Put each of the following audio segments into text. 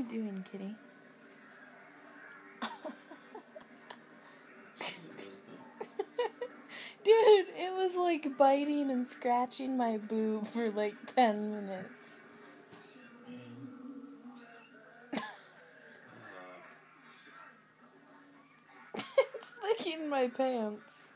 you doing, kitty? Dude, it was like biting and scratching my boob for like 10 minutes. It's licking my pants.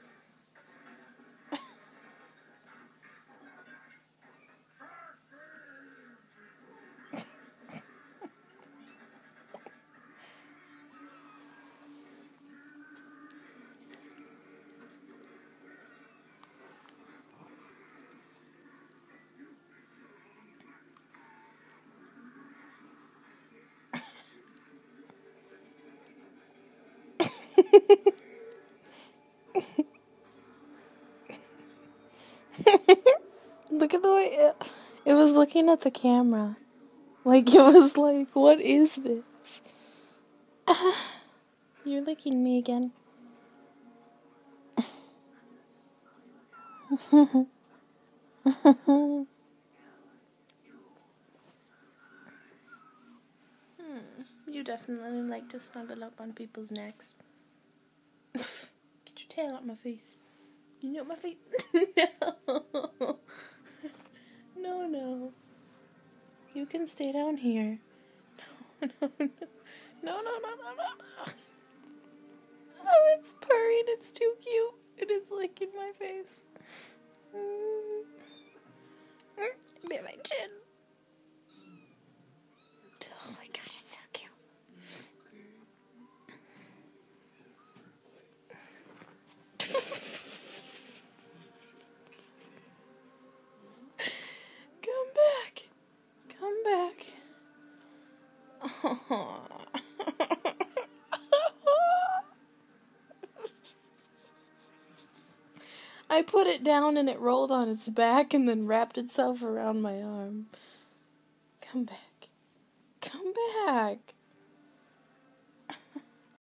Look at the way it was looking at the camera. Like, it was like, what is this? You're licking me again. You definitely like to snuggle up on people's necks. Get your tail out my face. You know my face? No. No. You can stay down here. No. Oh, it's purring. It's too cute. It is licking my face. Bit my chin. Oh my god, it's so cute. Come back. Come back. Oh. I put it down and it rolled on its back and then wrapped itself around my arm. Come back. Come back.